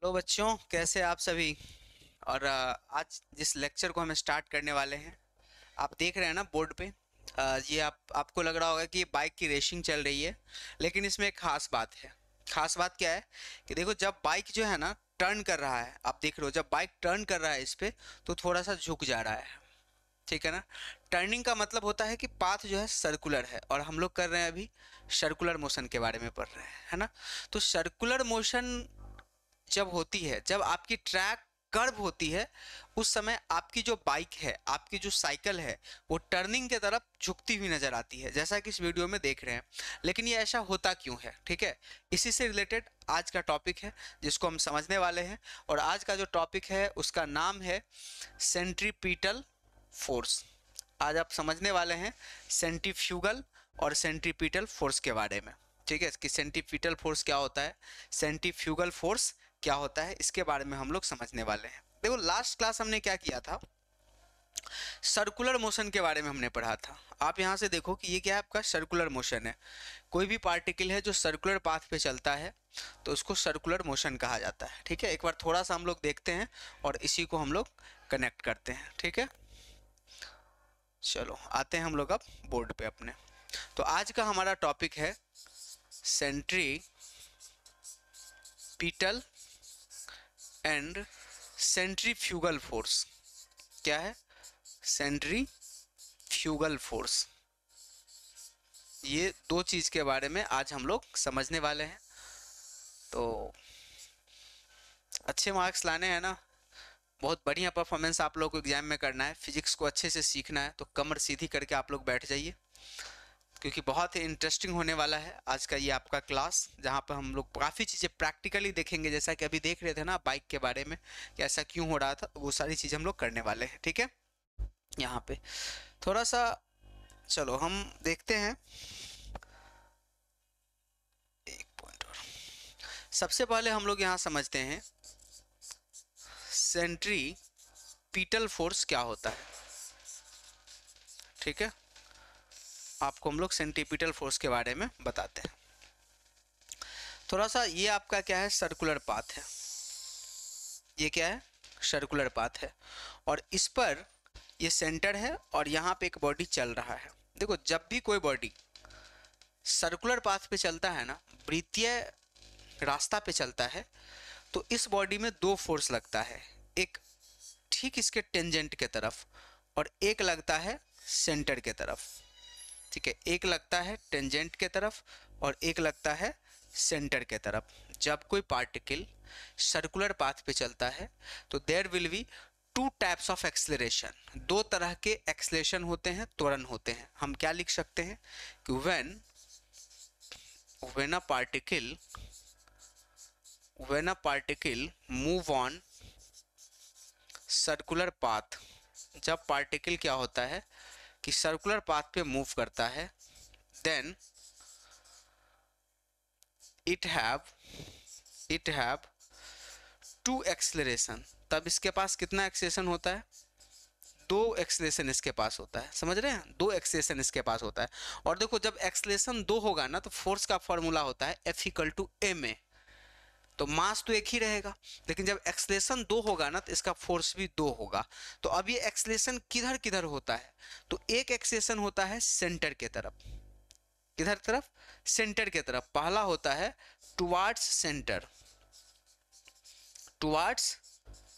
Hello बच्चों, कैसे आप सभी। और आज जिस लेक्चर को हम स्टार्ट करने वाले हैं, आप देख रहे हैं ना बोर्ड पे। ये आपको लग रहा होगा कि ये बाइक की रेसिंग चल रही है, लेकिन इसमें एक खास बात है। खास बात क्या है कि देखो, जब बाइक जो है ना टर्न कर रहा है, आप देख रहे हो जब बाइक टर्न कर रहा है इस पे, तो थोड़ा सा झुक जा रहा है। ठीक है ना। टर्निंग का मतलब होता है कि पाथ जो है सर्कुलर है, और हम लोग कर रहे हैं अभी सर्कुलर मोशन के बारे में पढ़ रहे हैं, है ना। तो सर्कुलर मोशन जब होती है, जब आपकी ट्रैक कर्व होती है, उस समय आपकी जो बाइक है, आपकी जो साइकिल है, वो टर्निंग के तरफ झुकती हुई नजर आती है, जैसा कि इस वीडियो में देख रहे हैं। लेकिन ये ऐसा होता क्यों है, ठीक है। इसी से रिलेटेड आज का टॉपिक है, जिसको हम समझने वाले हैं। और आज का जो टॉपिक है उसका नाम है सेंट्रीपिटल फोर्स। आज आप समझने वाले हैं सेंट्रीफ्यूगल और सेंट्रीपिटल फोर्स के बारे में। ठीक है, कि सेंट्रीपिटल फोर्स क्या होता है, सेंट्रीफ्यूगल फोर्स क्या होता है, इसके बारे में हम लोग समझने वाले हैं। देखो, लास्ट क्लास हमने क्या किया था, सर्कुलर मोशन के बारे में हमने पढ़ा था। आप यहाँ से देखो कि ये क्या है, आपका सर्कुलर मोशन है। कोई भी पार्टिकल है जो सर्कुलर पाथ पे चलता है, तो उसको सर्कुलर मोशन कहा जाता है। ठीक है, एक बार थोड़ा सा हम लोग देखते हैं और इसी को हम लोग कनेक्ट करते हैं। ठीक है, चलो आते हैं हम लोग अब बोर्ड पे अपने। तो आज का हमारा टॉपिक है सेंट्रीपिटल एंड सेंट्रीफ्यूगल फोर्स। क्या है? Centrifugal force. ये दो चीज के बारे में आज हम लोग समझने वाले हैं। तो अच्छे मार्क्स लाने हैं ना, बहुत बढ़िया परफॉर्मेंस आप लोग को एग्जाम में करना है, फिजिक्स को अच्छे से सीखना है, तो कमर सीधी करके आप लोग बैठ जाइए, क्योंकि बहुत ही इंटरेस्टिंग होने वाला है आज का ये आपका क्लास, जहाँ पर हम लोग काफ़ी चीज़ें प्रैक्टिकली देखेंगे। जैसा कि अभी देख रहे थे ना बाइक के बारे में कि ऐसा क्यों हो रहा था, वो सारी चीज़ें हम लोग करने वाले हैं। ठीक है, यहाँ पे थोड़ा सा चलो हम देखते हैं। एक पॉइंट और, सबसे पहले हम लोग यहाँ समझते हैं सेंट्रीपिटल फोर्स क्या होता है। ठीक है, आपको हम लोग सेंट्रीपिटल फोर्स के बारे में बताते हैं थोड़ा सा। ये आपका क्या है, सर्कुलर पाथ है। ये क्या है, सर्कुलर पाथ है, और इस पर ये सेंटर है, और यहाँ पे एक बॉडी चल रहा है। देखो, जब भी कोई बॉडी सर्कुलर पाथ पे चलता है ना, वृत्तीय रास्ता पे चलता है, तो इस बॉडी में दो फोर्स लगता है। एक ठीक इसके टेंजेंट के तरफ, और एक लगता है सेंटर के तरफ। ठीक है, एक लगता है टेंजेंट के तरफ और एक लगता है सेंटर के तरफ। जब कोई पार्टिकल सर्कुलर पाथ पे चलता है, तो there will be two types of acceleration. दो तरह के एक्सलेशन होते हैं, त्वरण होते हैं। हम क्या लिख सकते हैं कि when a particle move on circular path, जब पार्टिकल क्या होता है कि सर्कुलर पाथ पे मूव करता है, then it have two acceleration. तब इसके पास कितना एक्सलेशन होता है, दो एक्सलेशन इसके पास होता है। समझ रहे हैं, दो एक्सलेशन इसके पास होता है। और देखो, जब एक्सलेशन दो होगा ना, तो फोर्स का फॉर्मूला होता है F=ma। तो मास तो एक ही रहेगा, लेकिन जब एक्सलेशन दो होगा ना, तो इसका फोर्स भी दो होगा। तो अब ये एक्सलेशन किधर किधर होता है, तो एक एक्सलेशन होता है सेंटर के तरफ। किधर तरफ, सेंटर के तरफ। पहला होता है टुवार्ड्स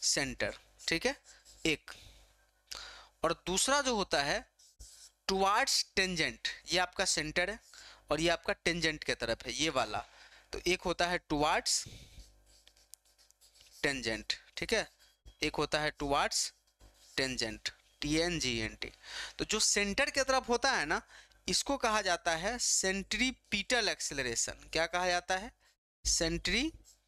सेंटर, ठीक है, एक। और दूसरा जो होता है टुवार्ड्स टेंजेंट, ये आपका सेंटर है और ये आपका टेंजेंट के तरफ है, ये वाला। तो एक होता है टुवार्ड्स टेंजेंट, ठीक है, एक होता है टुवार्ड्स टेंजेंट, TNGENT। तो जो सेंटर की तरफ होता है ना, इसको कहा जाता है सेंट्रीपिटल एक्सेलरेशन। क्या कहा जाता है, सेंट्रीपिटल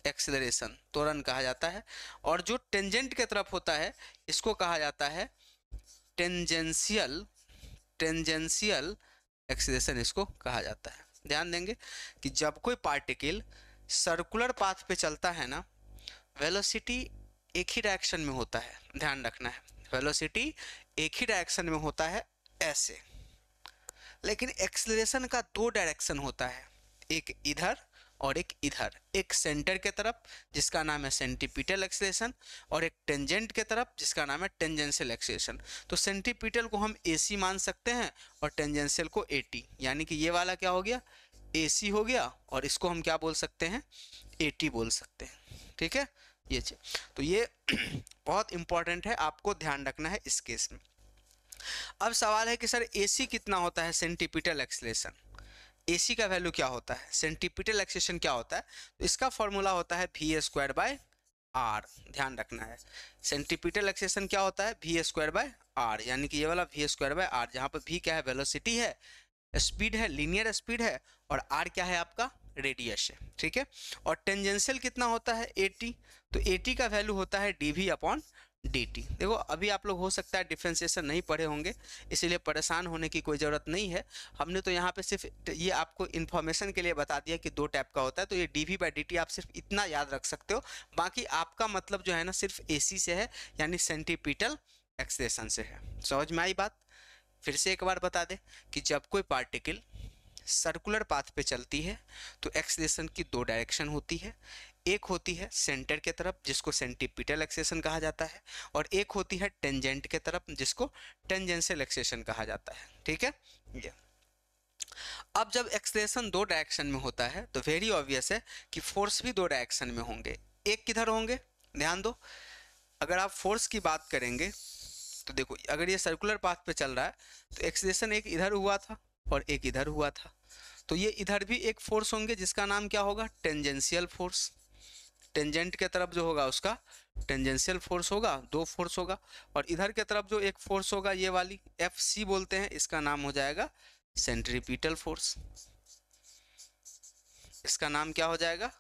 एक्सेलरेशन, त्वरण कहा जाता है। और जो टेंजेंट की तरफ होता है, इसको कहा जाता है टेंजेंशियल एक्सेलरेशन, इसको कहा जाता है। ध्यान देंगे कि जब कोई पार्टिकल सर्कुलर पाथ पे चलता है ना, वेलोसिटी एक ही डायरेक्शन में होता है। ध्यान रखना है, वेलोसिटी एक ही डायरेक्शन में होता है, ऐसे। लेकिन एक्सेलरेशन का दो डायरेक्शन होता है, एक इधर और एक इधर, एक सेंटर के तरफ जिसका नाम है सेंटीपिटल एक्सेलरेशन और एक टेंजेंट के तरफ जिसका नाम है टेंजेंशियल एक्सेलरेशन। तो सेंटीपिटल को हम AC मान सकते हैं और टेंजेंशियल को AT, यानी कि ये वाला क्या हो गया, AC हो गया, और इसको हम क्या बोल सकते हैं, AT बोल सकते हैं। ठीक है, ये चीज तो ये बहुत इंपॉर्टेंट है, आपको ध्यान रखना है इस केस में। अब सवाल है कि सर AC कितना होता है सेंटीपिटल एक्सेलरेशन, AC का वैल्यू क्या होता है, सेंटीपिटल एक्सेलरेशन क्या होता है, तो इसका फॉर्मूला होता है v²/r। ध्यान रखना है, सेंटीपिटल एक्सेलरेशन क्या होता है, v²/r, यानी कि ये वाला v²/r, जहां पर v क्या है, वेलोसिटी है, स्पीड है, लीनियर स्पीड है, और r क्या है आपका, रेडियस है। ठीक है, और टेंजेंशियल कितना होता है, AT, तो AT का वैल्यू होता है dv/dt। देखो अभी आप लोग हो सकता है डिफ्रेंशिएशन नहीं पढ़े होंगे, इसीलिए परेशान होने की कोई ज़रूरत नहीं है। हमने तो यहाँ पे सिर्फ ये आपको इन्फॉर्मेशन के लिए बता दिया कि दो टाइप का होता है, तो ये dv/dt आप सिर्फ इतना याद रख सकते हो, बाकी आपका मतलब जो है ना सिर्फ AC से है, यानी सेंटीपिटल एक्सेलरेशन से है। समझ में आई बात? फिर से एक बार बता दे कि जब कोई पार्टिकल सर्कुलर पाथ पे चलती है तो एक्सेलरेशन की दो डायरेक्शन होती है, एक होती है सेंटर के तरफ जिसको सेंटीपिटल एक्सेलरेशन कहा जाता है, और एक होती है टेंजेंट के तरफ जिसको टेंजेंशियल एक्सेलरेशन कहा जाता है। ठीक है, ये अब जब एक्सेलरेशन दो डायरेक्शन में होता है तो वेरी ऑब्वियस है कि फोर्स भी दो डायरेक्शन में होंगे, एक किधर होंगे, ध्यान दो, अगर आप फोर्स की बात करेंगे तो देखो अगर ये सर्कुलर पाथ पे चल रहा है तो एक्सेलरेशन एक इधर हुआ था और एक इधर हुआ था, तो ये इधर भी एक फोर्स होंगे जिसका नाम क्या होगा, टेंजेंशियल फोर्स। टेंजेंट के तरफ जो होगा उसका टेंजेंशियल फोर्स होगा, दो फोर्स होगा, और इधर के तरफ जो एक फोर्स होगा ये वाली FC बोलते हैं, इसका नाम हो जाएगा सेंट्रीपिटल फोर्स। इसका नाम क्या हो जाएगा,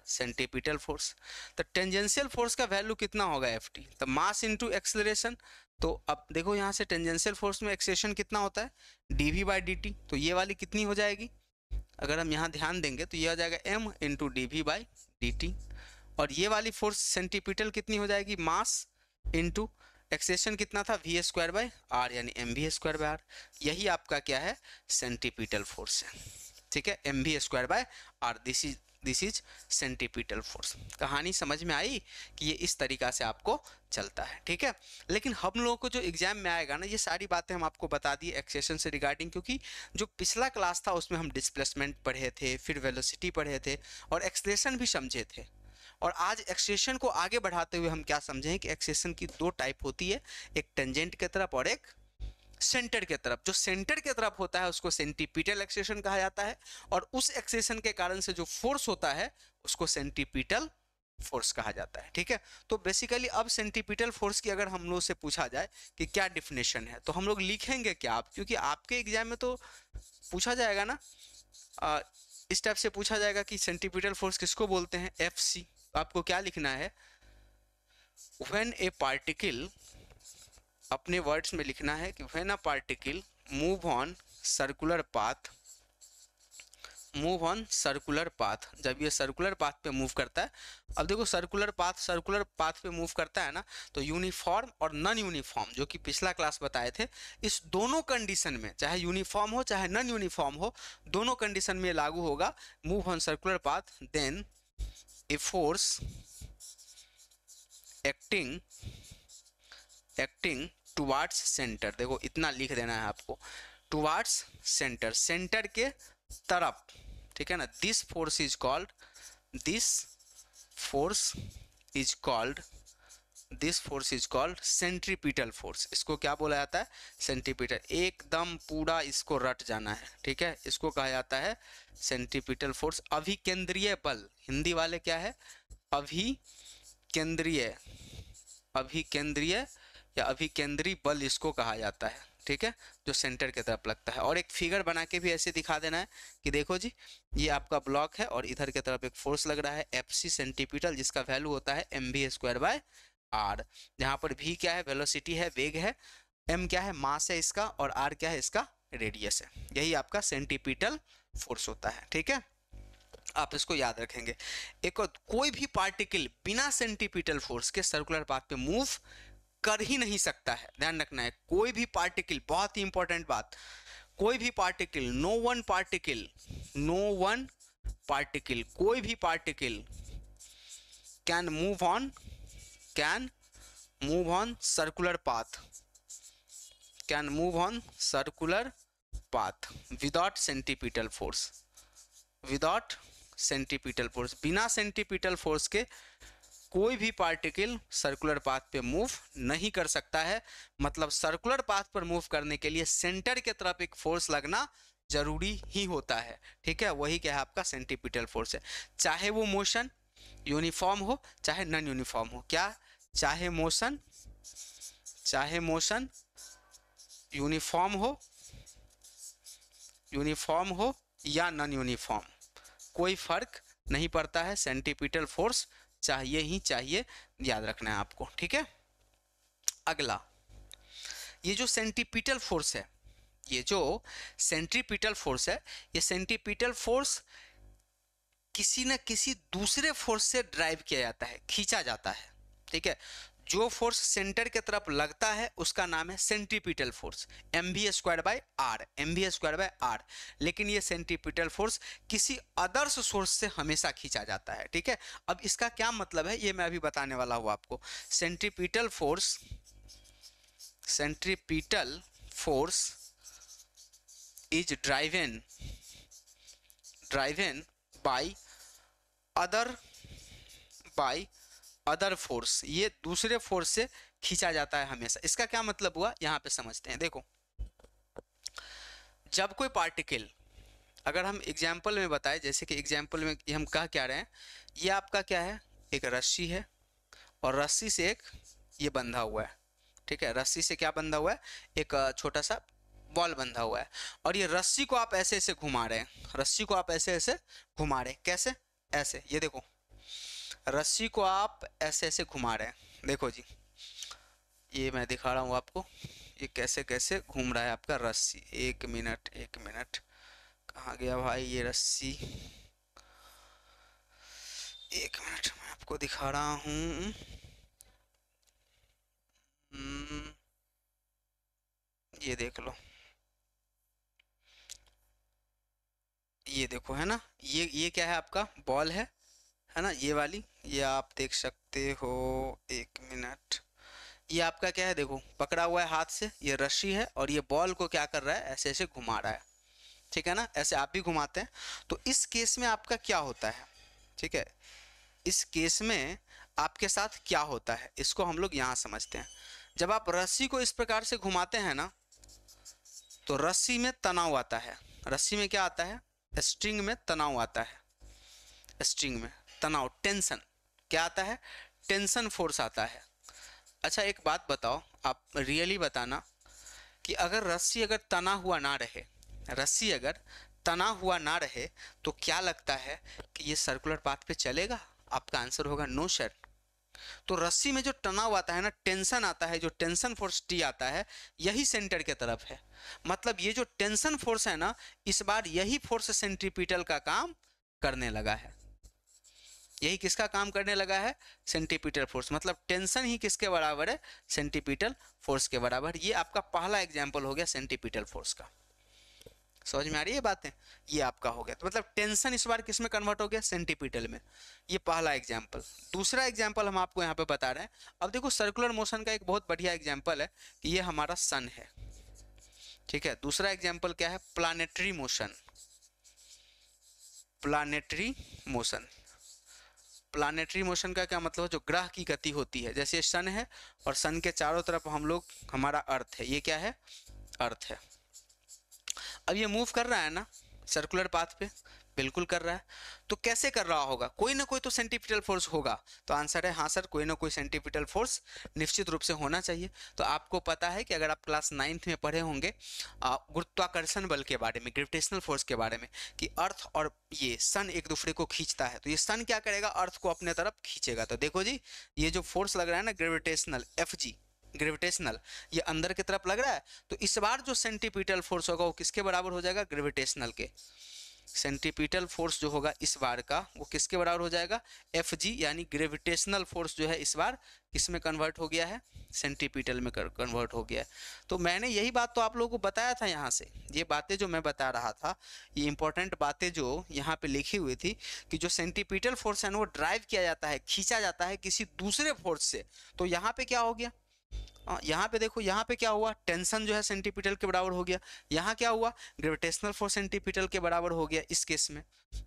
सेंटीपिटल फोर्स। तो टेंजेंशियल फोर्स का वैल्यू कितना होगा, FT, तो मास इनटू एक्सेलरेशन। तो अब देखो यहाँ से टेंजेंशियल फोर्स में एक्सेलरेशन कितना होता है, dv/dt, तो ये वाली कितनी हो जाएगी, अगर हम यहाँ ध्यान देंगे तो ये हो जाएगा m इंटू dv/dt, और ये वाली फोर्स सेंटीपिटल कितनी हो जाएगी, मास इनटू एक्सेलरेशन कितना था, v²/r, यानी mv²/r। यही आपका क्या है, सेंटीपिटल फोर्स है। ठीक है, mv²/r, this is centripetal force. कहानी समझ में आई कि ये इस तरीका से आपको चलता है। ठीक है, लेकिन हम लोगों को जो एग्जाम में आएगा ना, ये सारी बातें हम आपको बता दिए एक्सेलरेशन से रिगार्डिंग, क्योंकि जो पिछला क्लास था उसमें हम डिस्प्लेसमेंट पढ़े थे, फिर वेलोसिटी पढ़े थे, और एक्सेलरेशन भी समझे थे। और आज एक्सेलरेशन को आगे बढ़ाते हुए हम क्या समझें कि एक्सेलरेशन की दो टाइप होती है, एक टेंजेंट के तरफ और एक सेंटर के तरफ। जो सेंटर के तरफ होता है उसको सेंटीपिटल एक्सेलरेशन कहा जाता है, और उस एक्सेलरेशन के कारण से जो फोर्स होता है उसको सेंटीपिटल फोर्स कहा जाता है। ठीक है, तो बेसिकली अब सेंटीपिटल फोर्स की अगर हम लोग से पूछा जाए कि क्या डिफिनेशन है, तो हम लोग लिखेंगे क्या आप, क्योंकि आपके एग्जाम में तो पूछा जाएगा ना, इस टाइप से पूछा जाएगा कि सेंटीपिटल फोर्स किसको बोलते हैं, FC। आपको क्या लिखना है, व्हेन ए पार्टिकल, अपने वर्ड्स में लिखना है कि when a particle move on circular path, move on circular path, जब ये सर्कुलर पाथ पे मूव करता है। अब देखो सर्कुलर पाथ पे मूव करता है ना, तो यूनिफॉर्म और नॉन यूनिफॉर्म, जो कि पिछला क्लास बताए थे, इस दोनों कंडीशन में, चाहे यूनिफॉर्म हो चाहे नॉन यूनिफॉर्म हो, दोनों कंडीशन में लागू होगा move on circular path, then a force acting towards centre. देखो इतना लिख देना है आपको, टुवार्ड्स सेंटर, सेंटर के तरफ। ठीक है ना, this force is called centripetal force. इसको क्या बोला जाता है, सेंट्रीपिटल। एकदम पूरा इसको रट जाना है। ठीक है, इसको कहा जाता है सेंट्रीपिटल फोर्स। अभिकेंद्रीय बल, हिंदी वाले क्या है, अभिकेंद्रीय बल इसको कहा जाता है। ठीक है, जो सेंटर की तरफ लगता है। और एक फिगर बना के भी ऐसे दिखा देना है कि देखो जी, ये आपका ब्लॉक है और इधर की तरफ एक फोर्स लग रहा है FC सेंटीपिटल, जिसका वैल्यू होता है mv²/r, जहां पर v क्या है, वेलोसिटी है, वेग है, m क्या है, मास है इसका, और r क्या है, इसका रेडियस है। यही आपका सेंटीपिटल फोर्स होता है। ठीक है, आप इसको याद रखेंगे। एक और, कोई भी पार्टिकल बिना सेंटीपिटल फोर्स के सर्कुलर पाथ पे मूव कर ही नहीं सकता है, ध्यान रखना है। कोई भी पार्टिकल, बहुत ही इंपॉर्टेंट बात, कोई भी पार्टिकल, नो वन पार्टिकल, कोई भी particle can move on circular path, can move on circular path without centripetal force, without centripetal force, बिना सेंटीपिटल फोर्स के कोई भी पार्टिकल सर्कुलर पाथ पे मूव नहीं कर सकता है। मतलब सर्कुलर पाथ पर मूव करने के लिए सेंटर के तरफ एक फोर्स लगना जरूरी ही होता है। ठीक है, वही क्या है आपका सेंटीपिटल फोर्स है। चाहे वो मोशन यूनिफॉर्म हो चाहे नॉन यूनिफॉर्म हो, क्या चाहे मोशन यूनिफॉर्म हो या नॉन यूनिफॉर्म, कोई फर्क नहीं पड़ता है, सेंटीपिटल फोर्स चाहिए ही चाहिए, याद रखना है आपको। ठीक है, अगला ये जो सेंटीपिटल फोर्स है, ये जो सेंट्रीपिटल फोर्स है, ये सेंटीपिटल फोर्स किसी न किसी दूसरे फोर्स से ड्राइव किया जाता है, खींचा जाता है। ठीक है, जो फोर्स सेंटर के तरफ लगता है उसका नाम है सेंट्रीपिटल फोर्स, mv²/r। लेकिन ये सेंट्रीपिटल फोर्स किसी अदर्स सोर्स से हमेशा खींचा जाता है। ठीक है, अब इसका क्या मतलब है ये मैं अभी बताने वाला हूं आपको। Centripetal force is driven by other force, ये दूसरे फोर्स से खींचा जाता है हमेशा। इसका क्या मतलब हुआ यहाँ पे समझते हैं। देखो, जब कोई पार्टिकल, अगर हम एग्जाम्पल में बताएं, जैसे कि एग्जाम्पल में हम कह क्या रहे हैं, ये आपका क्या है, एक रस्सी है और रस्सी से एक ये बंधा हुआ है। ठीक है, रस्सी से क्या बंधा हुआ है, एक छोटा सा बॉल बंधा हुआ है, और ये रस्सी को आप ऐसे ऐसे घुमा रहे हैं, रस्सी को आप ऐसे ऐसे घुमा रहे हैं, कैसे, ऐसे, ये देखो रस्सी को आप ऐसे ऐसे घुमा रहे हैं। देखो जी, ये मैं दिखा रहा हूँ आपको, ये कैसे कैसे घूम रहा है आपका रस्सी। एक मिनट कहाँ गया भाई ये रस्सी, एक मिनट मैं आपको दिखा रहा हूँ। ये देख लो, ये देखो, है ना, ये क्या है आपका बॉल है ना, ये वाली, ये आप देख सकते हो। एक मिनट, ये आपका क्या है, देखो पकड़ा हुआ है हाथ से, ये रस्सी है और ये बॉल को क्या कर रहा है, ऐसे ऐसे घुमा रहा है। ठीक है ना, ऐसे आप भी घुमाते हैं। तो इस केस में आपका क्या होता है, ठीक है, इस केस में आपके साथ क्या होता है, इसको हम लोग यहाँ समझते हैं। जब आप रस्सी को इस प्रकार से घुमाते हैं ना, तो रस्सी में तनाव आता है। रस्सी में क्या आता है, स्ट्रिंग में तनाव आता है, स्ट्रिंग में तनाव, टेंशन क्या आता है, टेंशन फोर्स आता है। अच्छा एक बात बताओ, आप रियली बताना कि अगर रस्सी अगर तना हुआ ना रहे, रस्सी अगर तना हुआ ना रहे, तो क्या लगता है कि ये सर्कुलर पाथ पे चलेगा? आपका आंसर होगा नो सर। तो रस्सी में जो तनाव आता है ना, टेंशन आता है, जो टेंशन फोर्स टी आता है, यही सेंटर के तरफ है। मतलब ये जो टेंशन फोर्स है ना, इस बार यही फोर्स सेंट्रीपिटल का काम करने लगा है। यही किसका काम करने लगा है, सेंटीपिटल फोर्स। मतलब टेंशन ही किसके बराबर है, सेंटीपिटल फोर्स के बराबर। ये आपका पहला एग्जांपल हो गया सेंटीपिटल फोर्स का। समझ में आ रही है बातें, ये आपका हो गया। तो मतलब टेंशन इस बार किस में कन्वर्ट हो गया, सेंटीपिटल में। ये पहला एग्जांपल। दूसरा एग्जांपल हम आपको यहाँ पे बता रहे हैं। अब देखो सर्कुलर मोशन का एक बहुत बढ़िया एग्जांपल है कि ये हमारा सन है। ठीक है, दूसरा एग्जांपल क्या है, planetary motion. Planetary motion, planetary motion का क्या मतलब है, जो ग्रह की गति होती है। जैसे सन है और सन के चारों तरफ हम लोग, हमारा अर्थ है, ये क्या है, अर्थ है। अब ये मूव कर रहा है ना सर्कुलर पाथ पे, बिल्कुल कर रहा है। तो कैसे कर रहा होगा, कोई ना कोई तो सेंटीपिटल फोर्स होगा। तो आंसर है हाँ सर, कोई ना कोई सेंटीपिटल फोर्स निश्चित रूप से होना चाहिए। तो आपको पता है कि अगर आप क्लास 9th में पढ़े होंगे गुरुत्वाकर्षण बल के बारे में, ग्रेविटेशनल फोर्स के बारे में, कि अर्थ और ये सन एक दूसरे को खींचता है। तो ये सन क्या करेगा, अर्थ को अपने तरफ खींचेगा। तो देखो जी, ये जो फोर्स लग रहा है ना ग्रेविटेशनल, FG ग्रेविटेशनल, ये अंदर की तरफ लग रहा है। तो इस बार जो सेंटीपिटल फोर्स होगा वो किसके बराबर हो जाएगा, ग्रेविटेशनल के। सेंट्रीपिटल फोर्स जो होगा इस बार का वो किसके बराबर हो जाएगा, एफ जी, यानी ग्रेविटेशनल फोर्स जो है इस बार किसमें कन्वर्ट हो गया है, सेंट्रीपिटल में कन्वर्ट हो गया है। तो मैंने यही बात तो आप लोगों को बताया था यहाँ से, ये बातें जो मैं बता रहा था, ये इंपॉर्टेंट बातें जो यहाँ पे लिखी हुई थी कि जो सेंट्रीपिटल फोर्स है ना वो ड्राइव किया जाता है, खींचा जाता है किसी दूसरे फोर्स से। तो यहाँ पे क्या हो गया, यहाँ पे देखो, यहाँ पे क्या हुआ, टेंशन जो है सेंटीपिटल के बराबर हो गया, यहाँ क्या हुआ, ग्रेविटेशनल फोर्स सेंटीपिटल के बराबर हो गया इस केस में,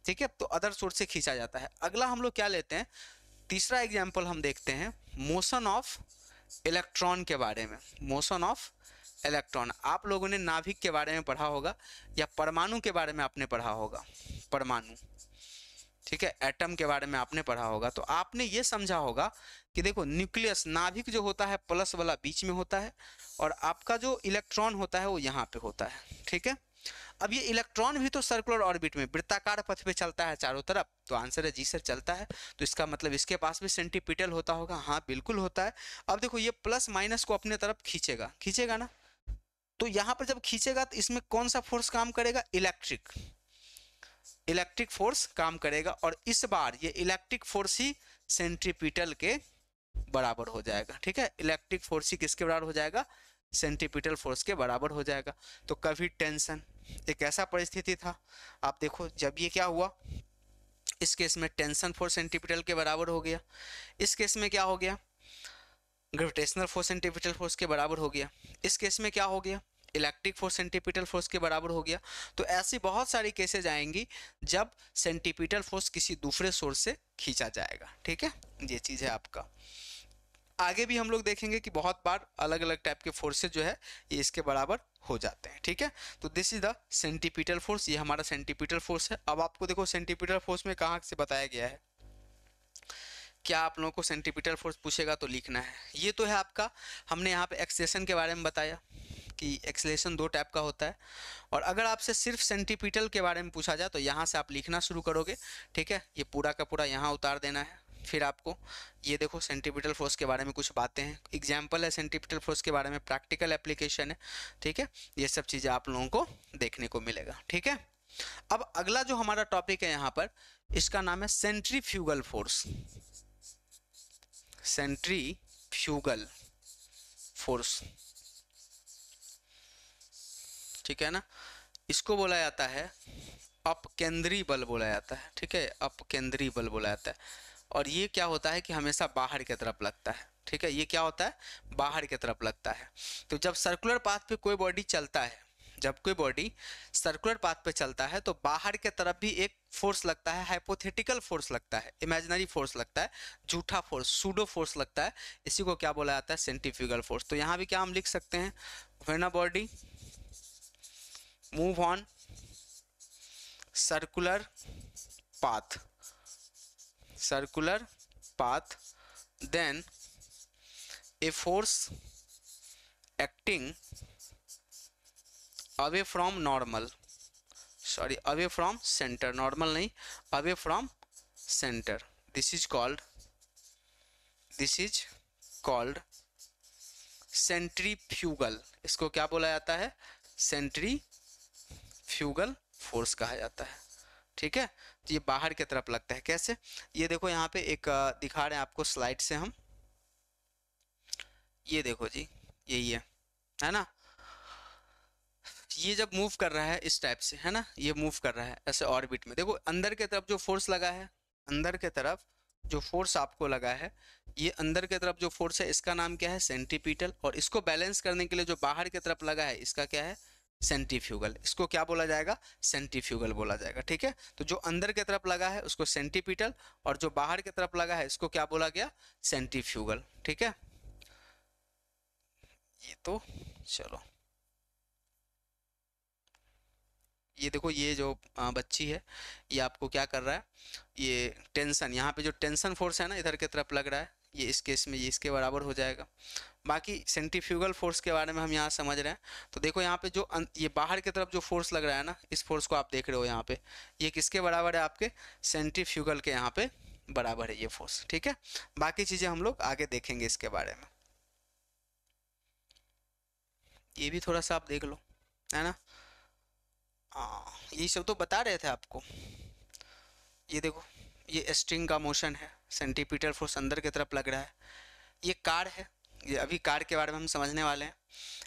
ठीक है। तो अदर सोर्स से खींचा जाता है। अगला हम लोग क्या लेते हैं, तीसरा एग्जाम्पल हम देखते हैं मोशन ऑफ इलेक्ट्रॉन के बारे में। मोशन ऑफ इलेक्ट्रॉन, आप लोगों ने नाभिक के बारे में पढ़ा होगा या परमाणु के बारे में आपने पढ़ा होगा, परमाणु, ठीक है, एटम के बारे में आपने पढ़ा होगा। तो आपने ये समझा होगा कि देखो न्यूक्लियस, नाभिक जो होता है प्लस वाला बीच में होता है और आपका जो इलेक्ट्रॉन होता है वो यहाँ पे होता है, ठीक है। अब ये इलेक्ट्रॉन भी तो सर्कुलर ऑर्बिट में वृत्ताकार पथ पे चलता है चारों तरफ, तो आंसर है जी सर चलता है। तो इसका मतलब इसके पास भी सेंटीपिटल होता होगा, हाँ बिल्कुल होता है। अब देखो ये प्लस माइनस को अपने तरफ खींचेगा, खींचेगा ना, तो यहाँ पर जब खींचेगा तो इसमें कौन सा फोर्स काम करेगा, इलेक्ट्रिक, इलेक्ट्रिक फोर्स काम करेगा। और इस बार ये इलेक्ट्रिक फोर्स ही सेंट्रीपिटल के बराबर हो जाएगा, ठीक है। इलेक्ट्रिक फोर्स ही किसके बराबर हो जाएगा, सेंट्रीपिटल फोर्स के बराबर हो जाएगा। तो कभी टेंशन, एक ऐसा परिस्थिति था, आप देखो जब ये क्या हुआ, इस केस में टेंशन फोर्स सेंट्रीपिटल के बराबर हो गया, इस केस में क्या हो गया, ग्रेविटेशनल फोर्स सेंट्रीपिटल फोर्स के बराबर हो गया, इस केस में क्या हो गया, इलेक्ट्रिक फोर्स सेंटीपिटल फोर्स के बराबर हो गया। तो ऐसी बहुत सारी केसेज आएंगी जब सेंटीपिटल फोर्स किसी दूसरे सोर्स से खींचा जाएगा, ठीक है। ये चीज़ है आपका। आगे भी हम लोग देखेंगे कि बहुत बार अलग अलग टाइप के फोर्सेज जो है ये इसके बराबर हो जाते हैं, ठीक है। तो this is the centripetal force, ये हमारा सेंटीपिटल फोर्स है। अब आपको देखो सेंटीपिटल फोर्स में कहाँ से बताया गया है, क्या आप लोगों को सेंटीपिटल फोर्स पूछेगा तो लिखना है। ये तो है आपका, हमने यहाँ पे एक्सेलेरेशन के बारे में बताया कि एक्सेलेरेशन दो टाइप का होता है। और अगर आपसे सिर्फ सेंटीपिटल के बारे में पूछा जाए तो यहाँ से आप लिखना शुरू करोगे, ठीक है। ये पूरा का पूरा यहाँ उतार देना है, फिर आपको ये देखो सेंटीपिटल फोर्स के बारे में कुछ बातें हैं, एग्जाम्पल है सेंटीपिटल फोर्स के बारे में, प्रैक्टिकल एप्लीकेशन है, ठीक है। ये सब चीज़ें आप लोगों को देखने को मिलेगा, ठीक है। अब अगला जो हमारा टॉपिक है यहाँ पर, इसका नाम है सेंट्रीफ्यूगल फोर्स, सेंट्रीफ्यूगल फोर्स, ठीक है ना। इसको बोला जाता है अपकेंद्री बल बोला जाता है, ठीक है, अपकेंद्री बल बोला जाता है। और ये क्या होता है कि हमेशा बाहर की तरफ लगता है, ठीक है। ये क्या होता है, बाहर की तरफ लगता है। तो जब सर्कुलर पाथ पे कोई बॉडी चलता है, जब कोई बॉडी सर्कुलर पाथ पे चलता है तो बाहर के तरफ भी एक फोर्स लगता है, हाइपोथेटिकल फोर्स लगता है, इमेजिनरी फोर्स लगता है, झूठा फोर्स, सूडो फोर्स लगता है। इसी को क्या बोला जाता है, सेंट्रीफ्यूगल फोर्स। तो यहाँ भी क्या हम लिख सकते हैं, when a body move on circular path, circular path, then a force acting away from normal, sorry away from center, normal नहीं, away from center, this is called centrifugal। इसको क्या बोला जाता है, सेंट्रीफ्यूगल फोर्स कहा जाता है, ठीक है। तो ये बाहर की तरफ लगता है, कैसे, ये देखो यहाँ पे एक दिखा रहे हैं आपको स्लाइड से हम, ये देखो जी, यही है ना। ये जब मूव कर रहा है इस टाइप से, है ना, ये मूव कर रहा है ऐसे ऑर्बिट में, देखो अंदर की तरफ जो फोर्स लगा है, अंदर की तरफ जो फोर्स आपको लगा है, ये अंदर की तरफ जो फोर्स है इसका नाम क्या है, सेंट्रीपिटल। और इसको बैलेंस करने के लिए जो बाहर की तरफ लगा है इसका क्या है, सेंट्रीफ्यूगल। इसको क्या बोला जाएगा, सेंट्रीफ्यूगल बोला जाएगा, ठीक है। तो जो अंदर की तरफ लगा है उसको सेंट्रीपिटल, और जो बाहर की तरफ लगा है इसको क्या बोला गया, सेंट्रीफ्यूगल, ठीक है। ये तो चलो, ये देखो ये जो बच्ची है ये आपको क्या कर रहा है, ये टेंशन, यहाँ पे जो टेंशन फोर्स है ना इधर की तरफ लग रहा है, ये इस केस में ये इसके बराबर हो जाएगा। बाकी सेंट्रीफ्यूगल फोर्स के बारे में हम यहाँ समझ रहे हैं। तो देखो यहाँ पे जो ये बाहर की तरफ जो फोर्स लग रहा है ना, इस फोर्स को आप देख रहे हो यहाँ पे, ये किसके बराबर है, आपके सेंट्रीफ्यूगल के यहाँ पे बराबर है ये फोर्स, ठीक है। बाकी चीज़ें हम लोग आगे देखेंगे इसके बारे में, ये भी थोड़ा सा आप देख लो, है ना। यही सब तो बता रहे थे आपको। ये देखो, ये स्ट्रिंग का मोशन है, सेंटीपीटल फोर्स अंदर की तरफ लग रहा है। ये कार है, ये अभी कार के बारे में हम समझने वाले हैं।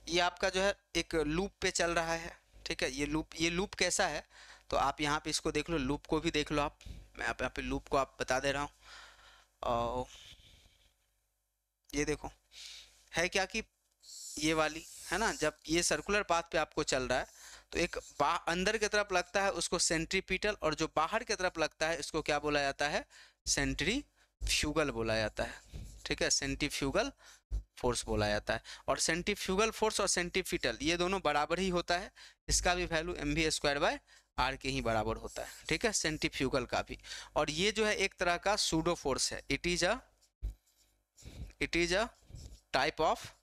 ये आपका जो है एक लूप पे चल रहा है, ठीक है। ये लूप कैसा है, तो आप यहाँ पे इसको देख लो, लूप को भी देख लो आप। मैं यहाँ पे लूप को आप बता दे रहा हूँ। और ये देखो है क्या कि ये वाली है ना, जब ये सर्कुलर पाथ पे आपको चल रहा है तो एक अंदर की तरफ लगता है उसको सेंट्रीपिटल, और जो बाहर की तरफ लगता है इसको क्या बोला जाता है, सेंट्रीफ्यूगल बोला जाता है, ठीक है। सेंट्रीफ्यूगल फोर्स बोला जाता है। और सेंट्रीफ्यूगल फोर्स और सेंट्रीपिटल ये दोनों बराबर ही होता है। इसका भी वैल्यू mv² के ही बराबर होता है, ठीक है, सेंट्रीफ्यूगल का भी। और ये जो है एक तरह का सूडो फोर्स है। It is a type of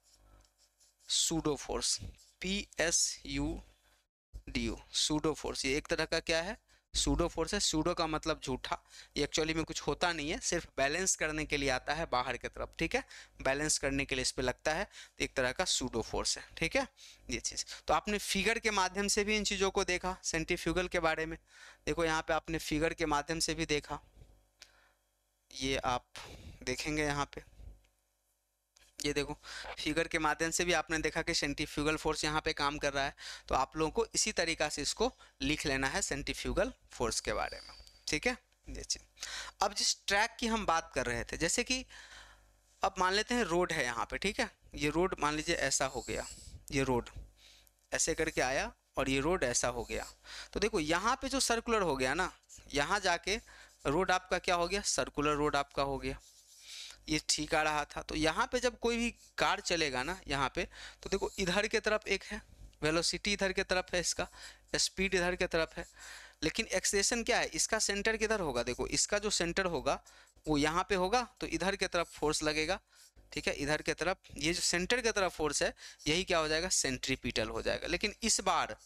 pseudo force, PSUDO, pseudo force. ये एक तरह का क्या है, सूडो फोर्स है। सूडो का मतलब झूठा, ये एक्चुअली में कुछ होता नहीं है, सिर्फ बैलेंस करने के लिए आता है बाहर की तरफ, ठीक है। बैलेंस करने के लिए इस पे लगता है, तो एक तरह का सूडो फोर्स है, ठीक है। ये चीज़ तो आपने फिगर के माध्यम से भी इन चीज़ों को देखा, सेंट्रीफ्यूगल के बारे में। देखो यहाँ पे आपने फिगर के माध्यम से भी देखा, ये आप देखेंगे यहाँ पे, ये देखो फिगर के माध्यम से भी आपने देखा कि सेंट्रीफ्यूगल फोर्स यहाँ पे काम कर रहा है। तो आप लोगों को इसी तरीका से इसको लिख लेना है सेंट्रीफ्यूगल फोर्स के बारे में, ठीक है। देखिए अब जिस ट्रैक की हम बात कर रहे थे, जैसे कि अब मान लेते हैं रोड है यहाँ पे, ठीक है। ये रोड मान लीजिए ऐसा हो गया, ये रोड ऐसे करके आया और ये रोड ऐसा हो गया। तो देखो यहाँ पे जो सर्कुलर हो गया ना, यहाँ जाके रोड आपका क्या हो गया, सर्कुलर रोड आपका हो गया। ये ठीक आ रहा था। तो यहाँ पे जब कोई भी कार चलेगा ना यहाँ पे, तो देखो इधर के तरफ एक है, वेलोसिटी इधर के तरफ है, इसका स्पीड इधर के तरफ है, लेकिन एक्सेलेरेशन क्या है, इसका सेंटर किधर होगा। देखो इसका जो सेंटर होगा वो यहाँ पे होगा, तो इधर के तरफ फोर्स लगेगा, ठीक है। इधर के तरफ ये जो सेंटर की तरफ फोर्स है, यही क्या हो जाएगा, सेंट्रीपिटल हो जाएगा। लेकिन इस बार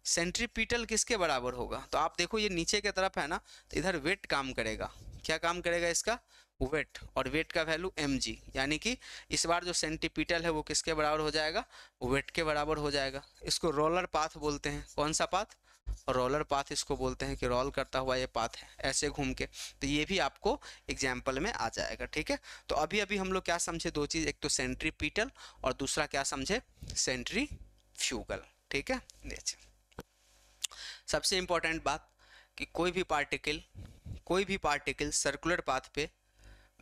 सेंट्रीपिटल किसके बराबर होगा, तो आप देखो ये नीचे की तरफ है ना, तो इधर वेट काम करेगा। क्या काम करेगा इसका, वेट, और वेट का वैल्यू mg, यानी कि इस बार जो सेंटीपिटल है वो किसके बराबर हो जाएगा, वेट के बराबर हो जाएगा। इसको रोलर पाथ बोलते हैं। कौन सा पाथ, रोलर पाथ इसको बोलते हैं, कि रोल करता हुआ ये पाथ है ऐसे घूम के। तो ये भी आपको एग्जाम्पल में आ जाएगा, ठीक है। तो अभी अभी हम लोग क्या समझे, दो चीज़, एक तो सेंट्रीपिटल और दूसरा क्या समझे, सेंट्रीफ्यूगल, ठीक है। देखिए सबसे इंपॉर्टेंट बात कि कोई भी पार्टिकल सर्कुलर पाथ पे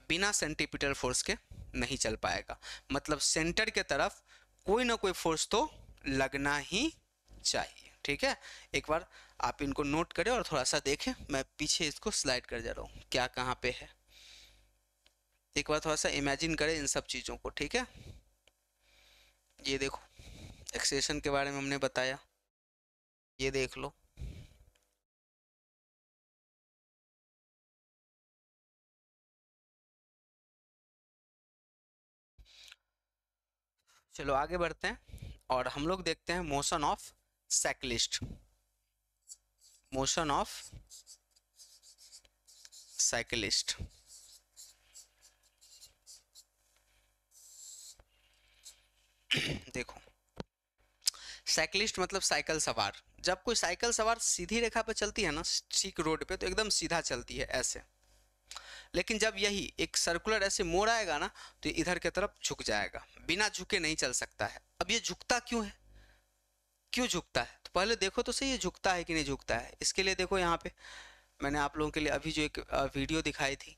बिना सेंट्रीपिटल फोर्स के नहीं चल पाएगा। मतलब सेंटर के तरफ कोई ना कोई फोर्स तो लगना ही चाहिए, ठीक है। एक बार आप इनको नोट करें और थोड़ा सा देखें, मैं पीछे इसको स्लाइड कर जा रहा हूँ, क्या कहाँ पे है, एक बार थोड़ा सा इमेजिन करें इन सब चीज़ों को, ठीक है। ये देखो एक्सेलेरेशन के बारे में हमने बताया, ये देख लो, चलो आगे बढ़ते हैं और हम लोग देखते हैं motion of cyclist. Motion of cyclist, देखो साइक्लिस्ट मतलब साइकिल सवार। जब कोई साइकिल सवार सीधी रेखा पे चलती है ना, ठीक रोड पे, तो एकदम सीधा चलती है ऐसे। लेकिन जब यही एक सर्कुलर ऐसे मोड़ आएगा ना, तो ये इधर की तरफ झुक जाएगा, बिना झुके नहीं चल सकता है। अब ये झुकता क्यों है, क्यों झुकता है, तो पहले देखो तो सही ये झुकता है कि नहीं झुकता है। इसके लिए देखो यहाँ पे मैंने आप लोगों के लिए अभी जो एक वीडियो दिखाई थी,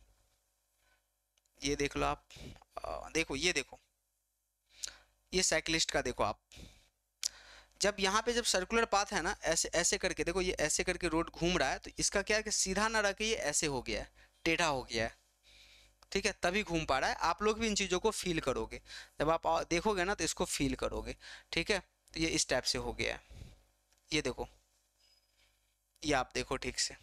ये देख लो आप। देखो ये देखो, ये साइक्लिस्ट का देखो आप, जब यहाँ पे जब सर्कुलर पाथ है ना, ऐसे ऐसे करके देखो, ये ऐसे करके रोड घूम रहा है, तो इसका क्या है कि सीधा ना रह के ये ऐसे हो गया है, टेढ़ा हो गया है, ठीक है, तभी घूम पा रहा है। आप लोग भी इन चीज़ों को फील करोगे, जब आप देखोगे ना तो इसको फील करोगे, ठीक है। तो ये इस टाइप से हो गया है, ये देखो, ये आप देखो ठीक से,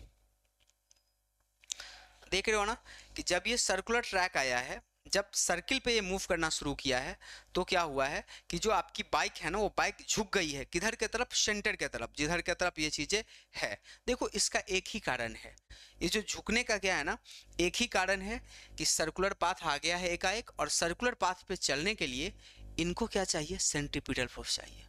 देख रहे हो ना, कि जब ये सर्कुलर ट्रैक आया है, जब सर्किल पे ये मूव करना शुरू किया है, तो क्या हुआ है कि जो आपकी बाइक है ना, वो बाइक झुक गई है किधर के तरफ, सेंटर के तरफ, जिधर के तरफ ये चीज़ें है। देखो इसका एक ही कारण है, ये जो झुकने का क्या है ना, एक ही कारण है कि सर्कुलर पाथ आ गया है एकाएक, और सर्कुलर पाथ पे चलने के लिए इनको क्या चाहिए, सेंट्रीपिटल फोर्स चाहिए।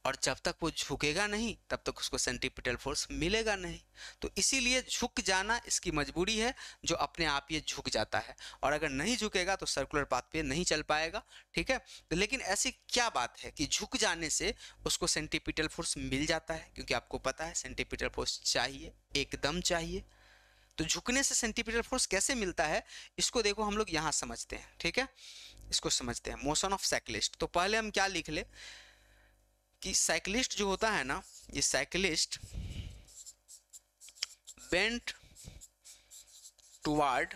और जब तक वो झुकेगा नहीं तब तक उसको सेंट्रीपिटल फोर्स मिलेगा नहीं। तो इसीलिए झुक जाना इसकी मजबूरी है, जो अपने आप ये झुक जाता है। और अगर नहीं झुकेगा तो सर्कुलर पाथ पे नहीं चल पाएगा, ठीक है। तो लेकिन ऐसी क्या बात है कि झुक जाने से उसको सेंट्रीपिटल फोर्स मिल जाता है? क्योंकि आपको पता है सेंट्रीपिटल फोर्स चाहिए, एकदम चाहिए। तो झुकने से सेंट्रीपिटल फोर्स कैसे मिलता है, इसको देखो हम लोग यहाँ समझते हैं, ठीक है। इसको समझते हैं, मोशन ऑफ साइक्लिस्ट। तो पहले हम क्या लिख ले कि साइक्लिस्ट जो होता है ना, ये cyclist bent toward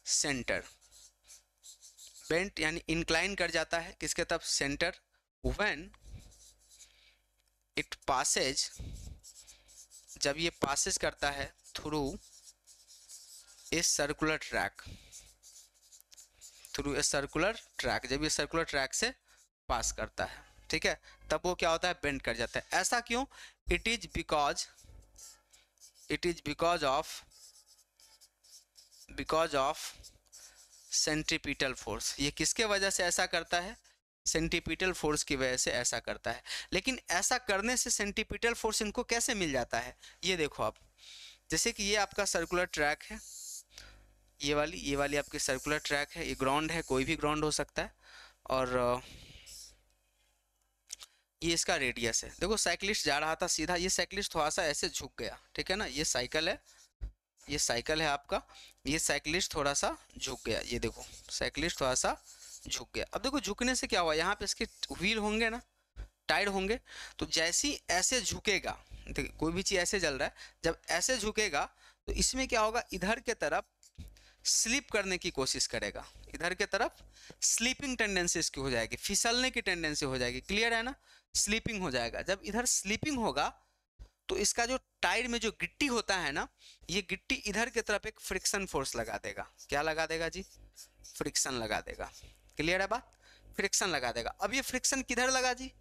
centre, bent यानी इंक्लाइन कर जाता है किसके तरफ? सेंटर। व्हेन इट पासेज, जब ये पासेज करता है through a circular track, through a circular track, जब ये सर्कुलर ट्रैक से पास करता है, ठीक है, तब वो क्या होता है? बेंड कर जाता है। ऐसा क्यों? It is because of centripetal force. ये किसके वजह से ऐसा करता है? सेंट्रीपिटल फोर्स की वजह से ऐसा करता है। लेकिन ऐसा करने से सेंट्रीपिटल फोर्स इनको कैसे मिल जाता है, ये देखो आप। जैसे कि ये आपका सर्कुलर ट्रैक है, ये वाली आपकी सर्कुलर ट्रैक है, ये ग्राउंड है, कोई भी ग्राउंड हो सकता है, और ये इसका रेडियस है। देखो साइक्लिस्ट जा रहा था सीधा, ये साइक्लिस्ट थोड़ा सा ऐसे झुक गया, ठीक है ना। ये साइकिल है, ये साइकिल है आपका, ये साइक्लिस्ट थोड़ा सा झुक गया, ये देखो साइक्लिस्ट थोड़ा सा झुक गया। अब देखो झुकने से क्या हुआ, यहाँ पे इसके व्हील होंगे ना, टायर्ड होंगे। तो जैसे ही ऐसे झुकेगा, देखिए कोई भी चीज़ ऐसे चल रहा है, जब ऐसे झुकेगा तो इसमें क्या होगा, इधर के तरफ स्लिप करने की कोशिश करेगा, इधर के तरफ स्लीपिंग टेंडेंसी इसकी हो जाएगी, फिसलने की टेंडेंसी हो जाएगी। क्लियर है ना? स्लीपिंग हो जाएगा। जब इधर स्लीपिंग होगा तो इसका जो टायर में जो गिट्टी होता है ना, ये गिट्टी इधर की तरफ एक फ्रिक्शन फोर्स लगा देगा। क्या लगा देगा जी? फ्रिक्शन लगा देगा। क्लियर है बात? फ्रिक्शन लगा देगा। अब ये फ्रिक्शन किधर लगा जी?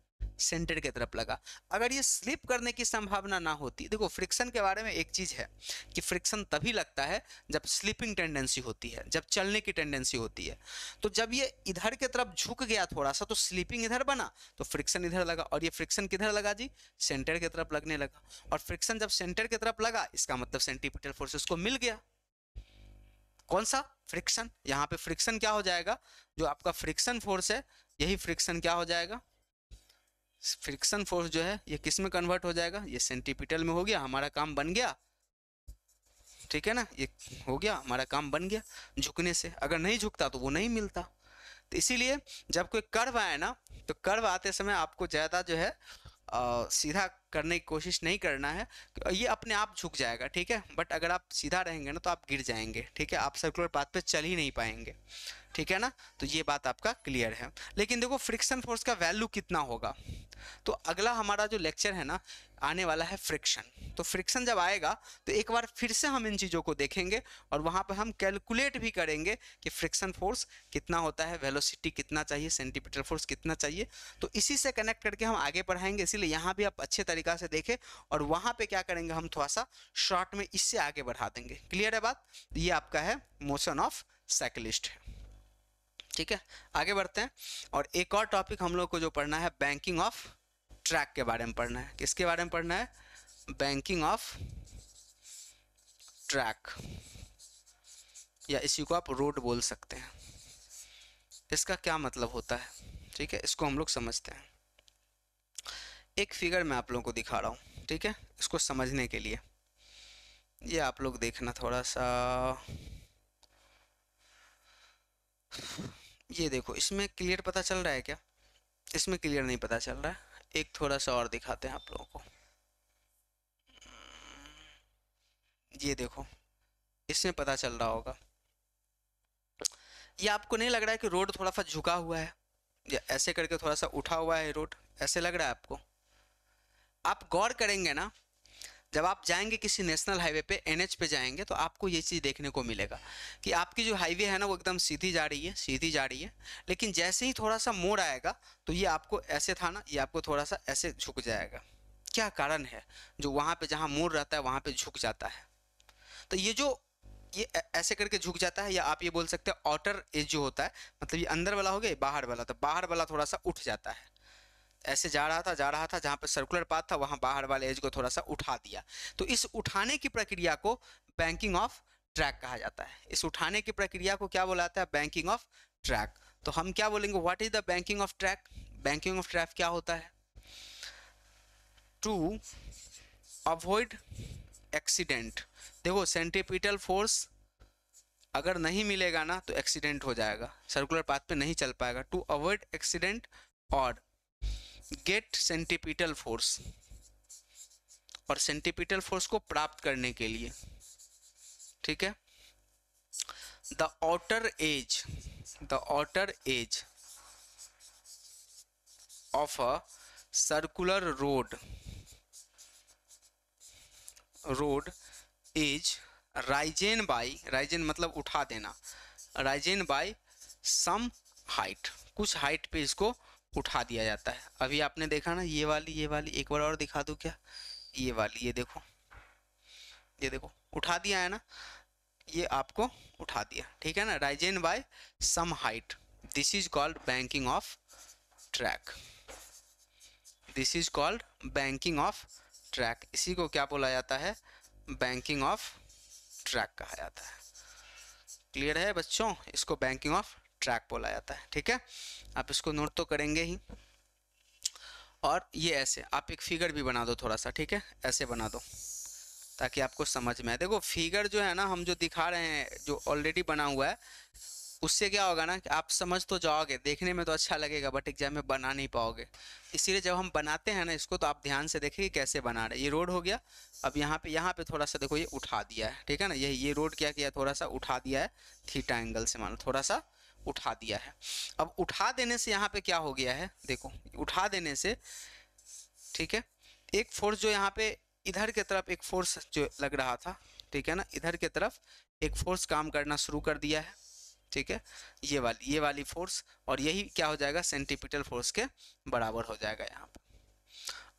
सेंटर की तरफ लगा। अगर ये स्लिप करने की संभावना ना होती, देखो फ्रिक्शन के बारे में एक चीज है कि फ्रिक्शन तभी लगता है जब स्लिपिंग टेंडेंसी होती है, जब चलने की टेंडेंसी होती है। तो जब ये इधर की तरफ झुक गया थोड़ा सा, तो स्लिपिंग इधर बना, तो फ्रिक्शन इधर लगा। और ये फ्रिक्शन किधर लगा जी? सेंटर की तरफ लगने लगा। और फ्रिक्शन जब सेंटर की तरफ लगा, इसका मतलब सेंट्रीपिटल फोर्स उसको मिल गया। कौन सा? फ्रिक्शन। यहाँ पे फ्रिक्शन क्या हो जाएगा, जो आपका फ्रिक्शन फोर्स है, यही फ्रिक्शन क्या हो जाएगा, फ्रिक्शन फोर्स जो है ये किस में कन्वर्ट हो जाएगा? ये सेंट्रीपिटल में हो गया, हमारा काम बन गया, ठीक है ना। ये हो गया, हमारा काम बन गया झुकने से। अगर नहीं झुकता तो वो नहीं मिलता। तो इसीलिए जब कोई कर्व आए ना, तो कर्व आते समय आपको ज़्यादा जो है सीधा करने की कोशिश नहीं करना है, ये अपने आप झुक जाएगा, ठीक है। बट अगर आप सीधा रहेंगे ना तो आप गिर जाएंगे, ठीक है, आप सर्कुलर पाथ पे चल ही नहीं पाएंगे, ठीक है ना। तो ये बात आपका क्लियर है। लेकिन देखो फ्रिक्शन फोर्स का वैल्यू कितना होगा, तो अगला हमारा जो लेक्चर है ना आने वाला है फ्रिक्शन। तो फ्रिक्शन जब आएगा तो एक बार फिर से हम इन चीज़ों को देखेंगे और वहाँ पर हम कैलकुलेट भी करेंगे कि फ्रिक्शन फोर्स कितना होता है, वेलोसिटी कितना चाहिए, सेंट्रीपिटल फोर्स कितना चाहिए। तो इसी से कनेक्ट करके हम आगे बढ़ाएंगे, इसीलिए यहाँ भी आप अच्छे तरीक़ा से देखें। और वहाँ पर क्या करेंगे, हम थोड़ा सा शॉर्ट में इससे आगे बढ़ा देंगे। क्लियर है बात? ये आपका है मोशन ऑफ साइक्लिस्ट है, ठीक है। आगे बढ़ते हैं और एक और टॉपिक हम लोग को जो पढ़ना है, बैंकिंग ऑफ ट्रैक के बारे में पढ़ना है। किसके बारे में पढ़ना है? बैंकिंग ऑफ ट्रैक, या इसी को आप रोड बोल सकते हैं। इसका क्या मतलब होता है, ठीक है, इसको हम लोग समझते हैं। एक फिगर मैं आप लोगों को दिखा रहा हूँ, ठीक है, इसको समझने के लिए। ये आप लोग देखना थोड़ा सा, ये देखो, इसमें क्लियर पता चल रहा है क्या? इसमें क्लियर नहीं पता चल रहा है। एक थोड़ा सा और दिखाते हैं आप लोगों को। ये देखो, इसमें पता चल रहा होगा। ये आपको नहीं लग रहा है कि रोड थोड़ा सा झुका हुआ है, या ऐसे करके थोड़ा सा उठा हुआ है रोड, ऐसे लग रहा है आपको? आप गौर करेंगे ना, जब आप जाएंगे किसी नेशनल हाईवे पे, एनएच पे जाएंगे, तो आपको ये चीज़ देखने को मिलेगा कि आपकी जो हाईवे है ना वो एकदम सीधी जा रही है, सीधी जा रही है। लेकिन जैसे ही थोड़ा सा मोड़ आएगा तो ये आपको ऐसे था ना, ये आपको थोड़ा सा ऐसे झुक जाएगा। क्या कारण है जो वहाँ पे जहाँ मोड़ रहता है वहाँ पे झुक जाता है? तो ये जो ये ऐसे करके झुक जाता है, या आप ये बोल सकते हैं आउटर एज जो होता है, मतलब ये अंदर वाला हो गया, बाहर वाला, तो बाहर वाला थोड़ा सा उठ जाता है। ऐसे जा रहा था, जहाँ पे सर्कुलर पाथ था वहाँ बाहर वाले एज को थोड़ा सा उठा दिया। तो इस उठाने की प्रक्रिया को बैंकिंग ऑफ ट्रैक कहा जाता है। इस उठाने की प्रक्रिया को क्या बोला जाता है? Banking of track. तो हम क्या बोलेंगे, what is the banking of track? Banking of track क्या होता है? To avoid accident. देखो सेंट्रीपिटल फोर्स अगर नहीं मिलेगा ना तो एक्सीडेंट हो जाएगा, सर्कुलर पाथ पे नहीं चल पाएगा। टू अवॉइड एक्सीडेंट और गेट सेंट्रीपिटल फोर्स, और सेंट्रीपिटल फोर्स को प्राप्त करने के लिए, ठीक है, the outer as of a circular road is risen by, risen मतलब उठा देना, राइजेन बाई सम हाइट, कुछ हाइट पे इसको उठा दिया जाता है। अभी आपने देखा ना ये वाली एक बार और दिखा दूं क्या? ये वाली, ये देखो उठा दिया है ना, ये आपको उठा दिया, ठीक है ना, risen by some height. This is called banking of track, this is called banking of track. इसी को क्या बोला जाता है? बैंकिंग ऑफ ट्रैक कहा जाता है। क्लियर है बच्चों? इसको बैंकिंग ऑफ ट्रैक बोला जाता है, ठीक है। आप इसको नोट तो करेंगे ही। और ये ऐसे आप एक फिगर भी बना दो थोड़ा सा, ठीक है, ऐसे बना दो ताकि आपको समझ में आए। देखो फिगर जो है ना हम जो दिखा रहे हैं, जो ऑलरेडी बना हुआ है, उससे क्या होगा ना कि आप समझ तो जाओगे, देखने में तो अच्छा लगेगा बट एग्जाम में बना नहीं पाओगे। इसीलिए जब हम बनाते हैं ना इसको तो आप ध्यान से देखिए कैसे बना रहे हैं। ये रोड हो गया, अब यहाँ पे थोड़ा सा देखो ये उठा दिया है, ठीक है ना, ये रोड क्या किया, थोड़ा सा उठा दिया है, थीटा एंगल से मानो थोड़ा सा उठा दिया है। अब उठा देने से यहाँ पे क्या हो गया है, देखो उठा देने से, ठीक है, एक फोर्स जो यहाँ पे इधर की तरफ एक फोर्स जो लग रहा था, ठीक है ना, इधर की तरफ एक फोर्स काम करना शुरू कर दिया है, ठीक है, ये वाली फोर्स, और यही क्या हो जाएगा, सेंट्रीपिटल फोर्स के बराबर हो जाएगा यहाँ पे।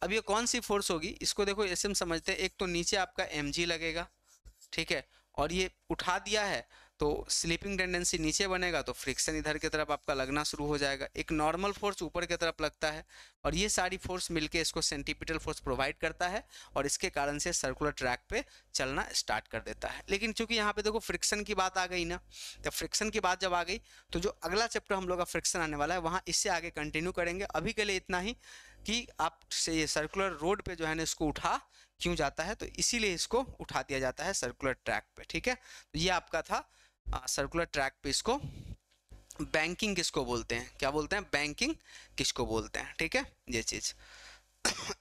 अब ये कौन सी फोर्स होगी, इसको देखो ऐसे हम समझते हैं, एक तो नीचे आपका mg लगेगा, ठीक है, और ये उठा दिया है तो स्लिपिंग टेंडेंसी नीचे बनेगा, तो फ्रिक्शन इधर की तरफ आपका लगना शुरू हो जाएगा। एक नॉर्मल फोर्स ऊपर की तरफ लगता है, और ये सारी फोर्स मिलके इसको सेंट्रीपिटल फोर्स प्रोवाइड करता है, और इसके कारण से सर्कुलर ट्रैक पे चलना स्टार्ट कर देता है। लेकिन चूंकि यहाँ पे देखो फ्रिक्शन की बात आ गई ना, तो फ्रिक्शन की बात जब आ गई तो जो अगला चैप्टर हम लोग का फ्रिक्शन आने वाला है वहाँ इससे आगे कंटिन्यू करेंगे। अभी के लिए इतना ही कि आप से ये सर्कुलर रोड पे जो है ना इसको उठा क्यों जाता है, तो इसीलिए इसको उठा दिया जाता है सर्कुलर ट्रैक पे, ठीक है। तो ये आपका था सर्कुलर ट्रैक पे इसको बैंकिंग किसको बोलते हैं, क्या बोलते हैं, बैंकिंग किसको बोलते हैं, ठीक है, ये चीज़।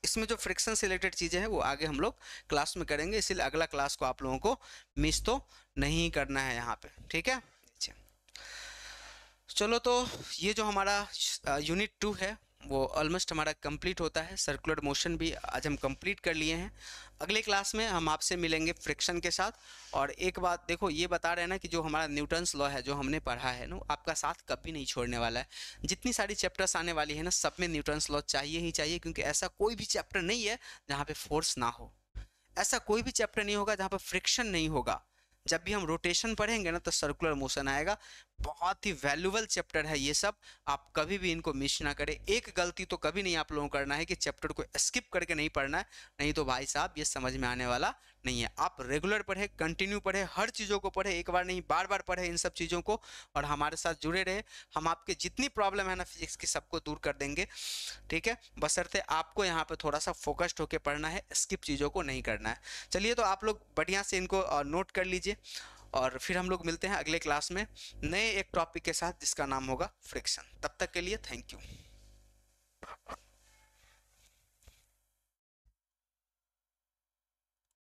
इसमें जो फ्रिक्शन से रिलेटेड चीज़ें हैं वो आगे हम लोग क्लास में करेंगे, इसीलिए अगला क्लास को आप लोगों को मिस तो नहीं करना है यहाँ पे, ठीक है। चलो तो ये जो हमारा यूनिट 2 है वो ऑलमोस्ट हमारा कंप्लीट होता है। सर्कुलर मोशन भी आज हम कंप्लीट कर लिए हैं। अगले क्लास में हम आपसे मिलेंगे फ्रिक्शन के साथ। और एक बात देखो, ये बता रहे हैं ना कि जो हमारा न्यूटन्स लॉ है जो हमने पढ़ा है ना, आपका साथ कभी नहीं छोड़ने वाला है। जितनी सारी चैप्टर्स आने वाली है ना, सब में न्यूटन्स लॉ चाहिए ही चाहिए, क्योंकि ऐसा कोई भी चैप्टर नहीं है जहाँ पे फोर्स ना हो, ऐसा कोई भी चैप्टर नहीं होगा जहाँ पर फ्रिक्शन नहीं होगा। जब भी हम रोटेशन पढ़ेंगे ना तो सर्कुलर मोशन आएगा। बहुत ही वैल्यूबल चैप्टर है ये सब, आप कभी भी इनको मिस ना करें। एक गलती तो कभी नहीं आप लोगों को करना है कि चैप्टर को स्किप करके नहीं पढ़ना है, नहीं तो भाई साहब ये समझ में आने वाला नहीं है। आप रेगुलर पढ़े, कंटिन्यू पढ़े, हर चीज़ों को पढ़े, एक बार नहीं बार बार पढ़े इन सब चीज़ों को, और हमारे साथ जुड़े रहे। हम आपके जितनी प्रॉब्लम है ना फिजिक्स की सबको दूर कर देंगे, ठीक है, बशर्ते आपको यहाँ पे थोड़ा सा फोकस्ड होकर पढ़ना है, स्किप चीज़ों को नहीं करना है। चलिए तो आप लोग बढ़िया से इनको नोट कर लीजिए, और फिर हम लोग मिलते हैं अगले क्लास में नए एक टॉपिक के साथ जिसका नाम होगा फ्रिक्शन। तब तक के लिए थैंक यू।